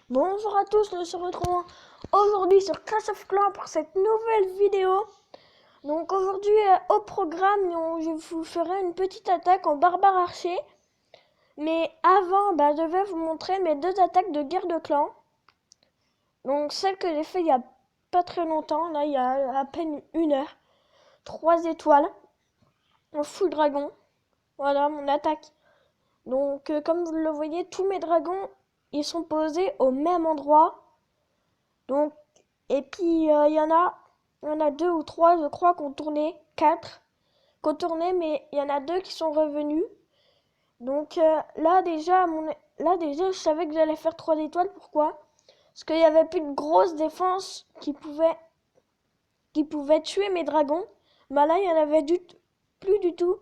Bonjour à tous, nous se retrouvons aujourd'hui sur Clash of Clans pour cette nouvelle vidéo. Donc aujourd'hui au programme, je vous ferai une petite attaque en barbare archer. Mais avant, je vais vous montrer mes deux attaques de guerre de clan. Donc celle que j'ai fait il y a pas très longtemps, là il y a à peine une heure. 3 étoiles en full dragon. Voilà mon attaque. Donc comme vous le voyez, tous mes dragons ils sont posés au même endroit. Donc, et puis il y en a 2 ou 3, je crois, qui ont tourné, 4 qui ont tourné, mais il y en a 2 qui sont revenus. Donc là déjà, je savais que j'allais faire 3 étoiles. Pourquoi? Parce qu'il n'y avait plus de grosse défense qui pouvait tuer mes dragons. Là, il y en avait plus du tout.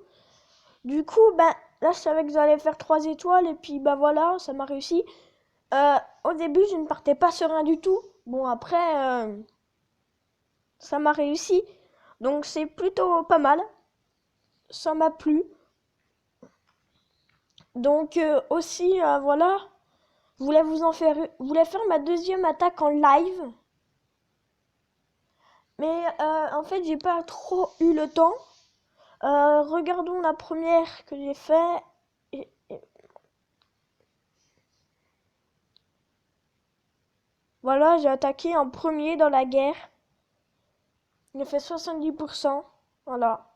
Du coup, là, je savais que j'allais faire 3 étoiles, et puis voilà, ça m'a réussi. Au début, je ne partais pas serein du tout. Bon, après, ça m'a réussi. Donc c'est plutôt pas mal. Ça m'a plu. Donc aussi, voilà. Je voulais faire ma deuxième attaque en live. Mais en fait, j'ai pas trop eu le temps. Regardons la première que j'ai fait. Voilà, j'ai attaqué en premier dans la guerre. J'ai fait 70%. Voilà.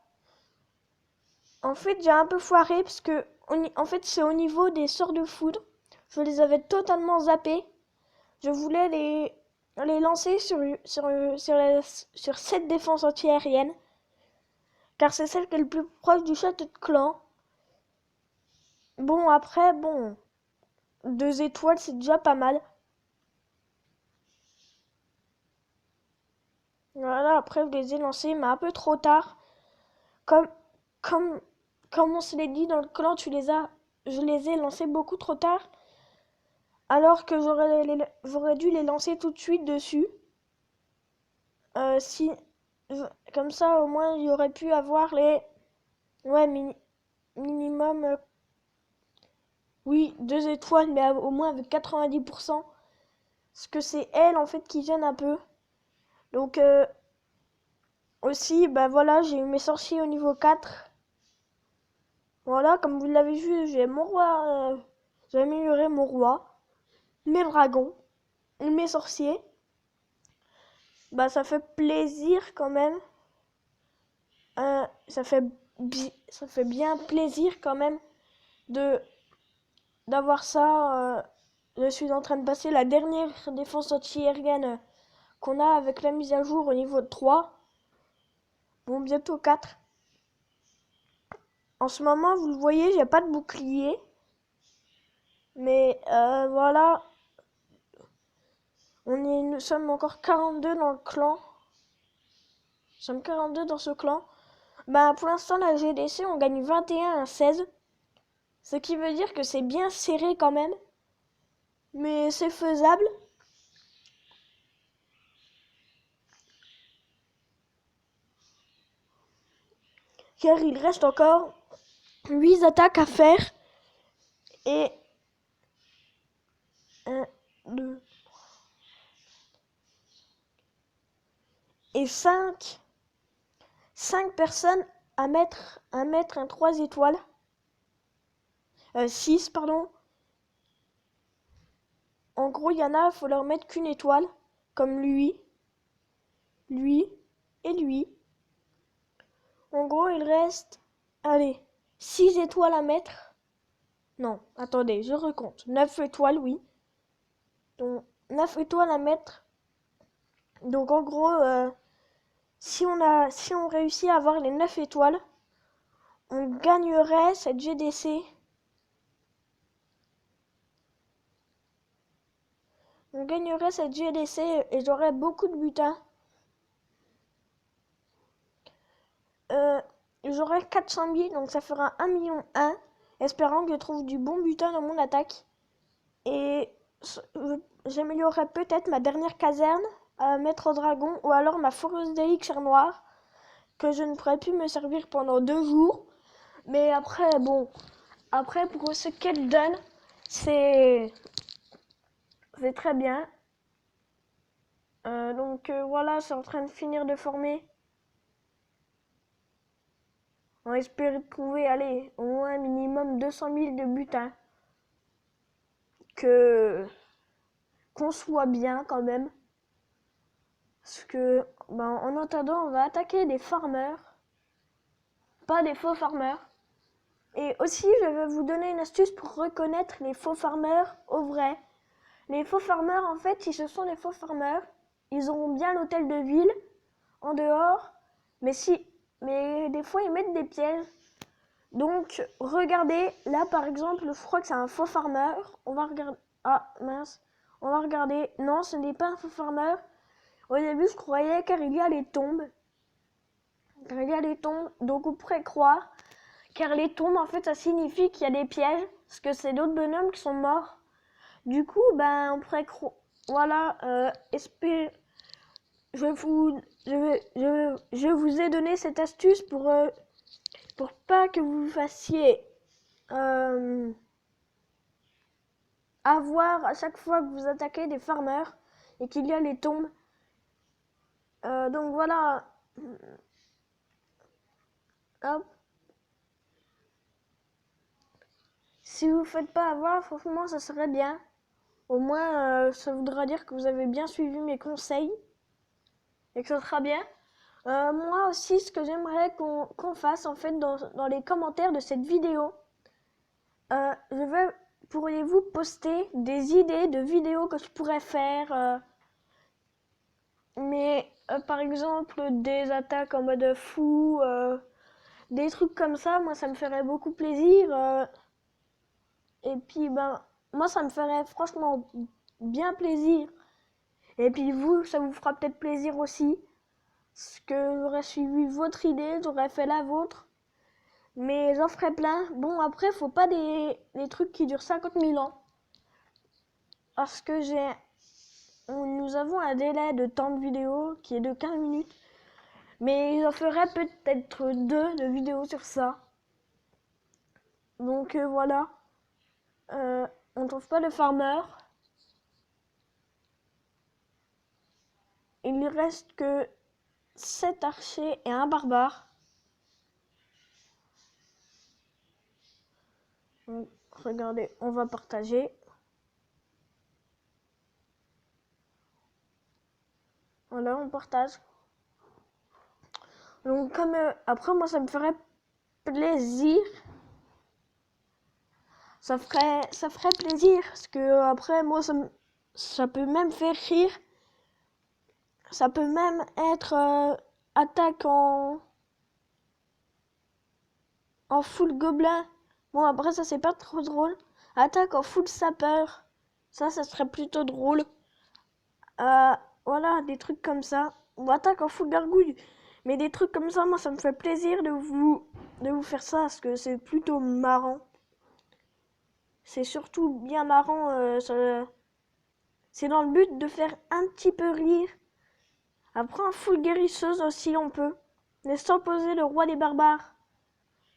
En fait, j'ai un peu foiré parce que en fait, c'est au niveau des sorts de foudre. Je les avais totalement zappés. Je voulais les lancer sur cette défense antiaérienne. Car c'est celle qui est le plus proche du château de clan. Bon, après, 2 étoiles, c'est déjà pas mal. Voilà, après, je les ai lancés, mais un peu trop tard. Comme, comme, comme on se l'est dit dans le clan, je les ai lancés beaucoup trop tard. Alors que j'aurais dû les lancer tout de suite dessus. Si, comme ça, au moins, il y aurait pu avoir les... Ouais, minimum... oui, 2 étoiles, mais au moins avec 90%. Parce que c'est elle, en fait, qui gêne un peu. Donc, aussi, voilà, j'ai eu mes sorciers au niveau 4. Voilà, comme vous l'avez vu, j'ai mon roi... j'ai amélioré mon roi, mes dragons, mes sorciers. Ça fait plaisir quand même. Ça fait bien plaisir quand même de d'avoir ça. Je suis en train de passer la dernière défense anti-aérienne qu'on a avec la mise à jour au niveau de 3. Bon, bientôt 4. En ce moment, vous le voyez, j'ai pas de bouclier. Mais voilà. Nous sommes encore 42 dans le clan. Nous sommes 42 dans ce clan. Pour l'instant, la GDC, on gagne 21-16. Ce qui veut dire que c'est bien serré quand même. Mais c'est faisable. Car il reste encore 8 attaques à faire. Et 1, 2 et 5 personnes à mettre un 3 étoiles. 6, pardon. En gros, il y en a, il faut leur mettre qu'une étoile. Comme lui et lui. En gros, il reste, allez, 6 étoiles à mettre. Non, attendez, je recompte. 9 étoiles, oui. Donc, 9 étoiles à mettre. Donc, en gros, si on réussit à avoir les 9 étoiles, on gagnerait cette GDC. On gagnerait cette GDC et j'aurais beaucoup de butins. J'aurais 400 000, donc ça fera 1 million 1. Espérant que je trouve du bon butin dans mon attaque. Et j'améliorerai peut-être ma dernière caserne à mettre au dragon, ou alors ma foreuse d'élixir noir, que je ne pourrais plus me servir pendant 2 jours. Mais après, pour ce qu'elle donne, c'est c'est très bien. Donc voilà, c'est en train de finir de former. On espère trouver, allez, au moins un minimum 200 000 de butin. Qu'on soit bien quand même. Parce que, en attendant, on va attaquer des farmers. Pas des faux farmers. Et aussi, je vais vous donner une astuce pour reconnaître les faux farmers au vrai. Les faux farmers, en fait, si ce sont des faux farmers, ils auront bien l'hôtel de ville en dehors. Mais des fois, ils mettent des pièges. Donc, regardez, là par exemple, je crois que c'est un faux farmer. On va regarder. Ah mince, on va regarder. Non, ce n'est pas un faux farmer. Au début, je croyais car il y a les tombes. Donc on pourrait croire. Car les tombes, en fait, ça signifie qu'il y a des pièges. Parce que c'est d'autres bonhommes qui sont morts. Du coup, on pourrait croire. Voilà, je vous ai donné cette astuce pour pas que vous fassiez avoir à chaque fois que vous attaquez des farmers et qu'il y a les tombes. Donc voilà. Hop. Si vous ne faites pas avoir, franchement, ça serait bien. Au moins, ça voudra dire que vous avez bien suivi mes conseils et que ça sera bien. Moi aussi, ce que j'aimerais qu'on fasse, en fait, dans les commentaires de cette vidéo, pourriez-vous poster des idées de vidéos que je pourrais faire mais par exemple, des attaques en mode fou, des trucs comme ça, moi, ça me ferait beaucoup plaisir. Et puis, moi, ça me ferait franchement bien plaisir. Et puis vous, ça vous fera peut-être plaisir aussi. Parce que j'aurais suivi votre idée, j'aurais fait la vôtre. Mais j'en ferai plein. Bon, après, faut pas des trucs qui durent 50 000 ans. Parce que nous avons un délai de temps de vidéo qui est de 15 minutes. Mais j'en ferai peut-être 2 de vidéos sur ça. Donc voilà. On trouve pas le farmer. Il ne reste que 7 archers et un barbare. Donc, regardez, on va partager. Voilà, on partage. Donc comme après moi ça me ferait plaisir. Ça ferait plaisir parce que après moi ça peut même faire rire. Ça peut même être attaque en full gobelin. Bon après ça c'est pas trop drôle. Attaque en full sapeur. Ça serait plutôt drôle. Voilà, des trucs comme ça. Ou attaque en full gargouille. Mais des trucs comme ça, moi ça me fait plaisir de vous faire ça parce que c'est plutôt marrant. C'est surtout bien marrant. C'est dans le but de faire un petit peu rire. Après en full guérisseuse aussi on peut. Mais sans poser le roi des barbares.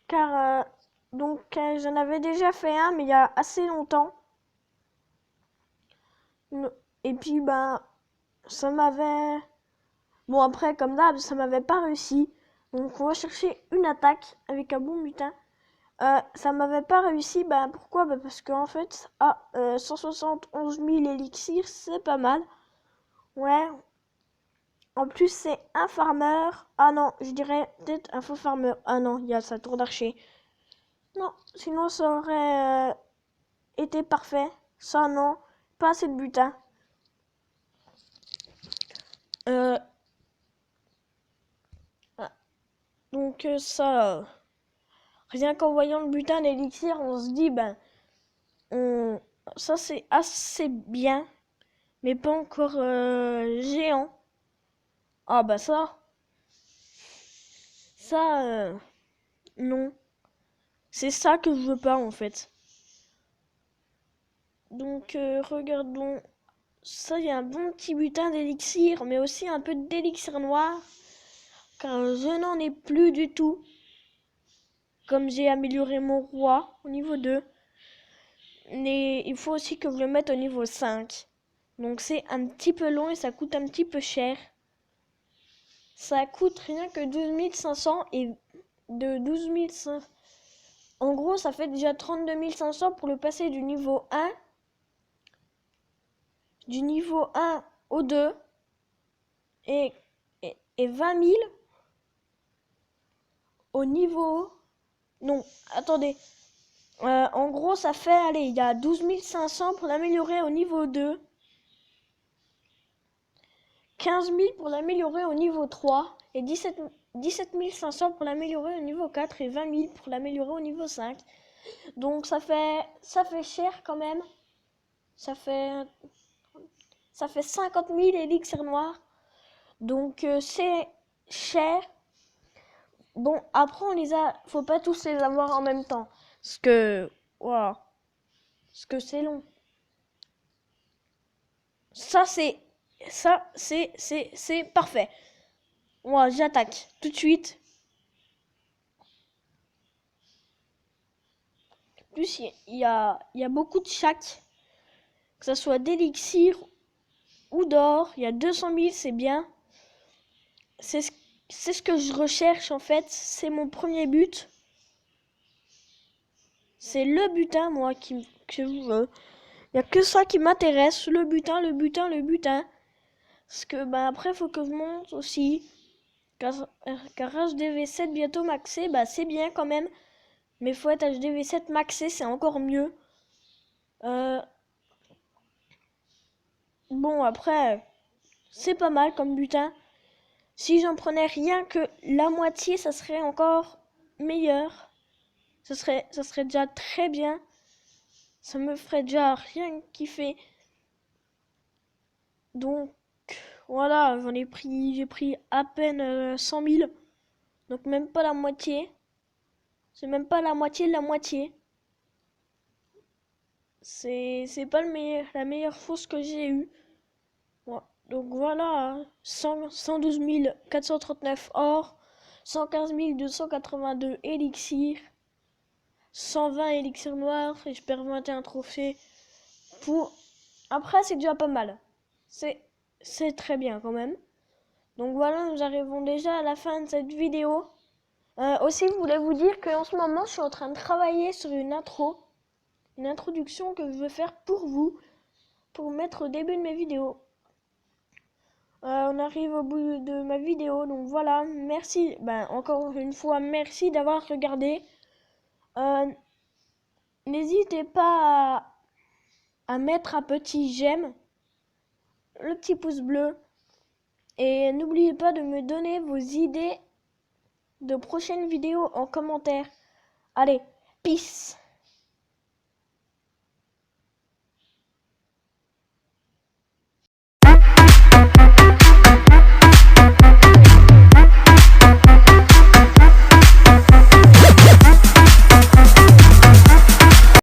Car j'en avais déjà fait un mais il y a assez longtemps. Et puis ça m'avait... Bon après comme d'hab ça m'avait pas réussi. Donc on va chercher une attaque avec un bon butin. Ça m'avait pas réussi, pourquoi? Parce qu'en fait, 171 000 élixirs, c'est pas mal. Ouais. En plus, c'est un farmer. Ah non, je dirais peut-être un faux farmer. Ah non, il y a sa tour d'archer. Non, sinon ça aurait été parfait. Ça non, pas assez de butin. Donc ça, rien qu'en voyant le butin d'élixir, on se dit, ça c'est assez bien, mais pas encore géant. Ah ça, non. C'est ça que je veux pas en fait. Donc regardons. Ça, il y a un bon petit butin d'élixir, mais aussi un peu d'élixir noir. Car je n'en ai plus du tout. Comme j'ai amélioré mon roi au niveau 2. Mais il faut aussi que je le mette au niveau 5. Donc c'est un petit peu long et ça coûte un petit peu cher. Ça coûte rien que 12 500 et de 12 500. En gros, ça fait déjà 32 500 pour le passer du niveau 1 au 2 et 20 000 au niveau... Non, attendez. En gros, ça fait, allez, il y a 12 500 pour l'améliorer au niveau 2. 15 000 pour l'améliorer au niveau 3. Et 17 500 pour l'améliorer au niveau 4. Et 20 000 pour l'améliorer au niveau 5. Donc ça fait cher quand même. Ça fait 50 000 élixirs noirs. Donc c'est cher. Bon, après faut pas tous les avoir en même temps. Parce que c'est long. Ça c'est parfait. Moi, j'attaque tout de suite. En plus, il y a beaucoup de chacs. Que ça soit d'élixir ou d'or. Il y a 200 000, c'est bien. C'est ce que je recherche en fait. C'est mon premier but. C'est le butin, moi, que je veux. Il n'y a que ça qui m'intéresse. Le butin. Parce que après, il faut que je monte aussi. Car HDV7 bientôt maxé, c'est bien quand même. Mais faut être HDV7 maxé, c'est encore mieux. Bon, après, c'est pas mal comme butin. Si j'en prenais rien que la moitié, ça serait encore meilleur. Ça serait déjà très bien. Ça me ferait déjà rien kiffer. Donc, voilà, j'ai pris à peine 100 000. Donc même pas la moitié. C'est même pas la moitié de la moitié. C'est pas la meilleure chose que j'ai eue. Ouais. Donc voilà, 112 439 or, 115 282 élixirs, 120 élixirs noirs et je perds 21 trophées. Après, c'est déjà pas mal. C'est très bien quand même. Donc voilà, nous arrivons déjà à la fin de cette vidéo. Aussi, je voulais vous dire qu'en ce moment, je suis en train de travailler sur une introduction que je veux faire pour vous, pour mettre au début de mes vidéos. On arrive au bout de ma vidéo, donc voilà, merci, encore une fois, merci d'avoir regardé. N'hésitez pas à mettre un petit j'aime, le petit pouce bleu, et n'oubliez pas de me donner vos idées de prochaines vidéos en commentaire. Allez, peace!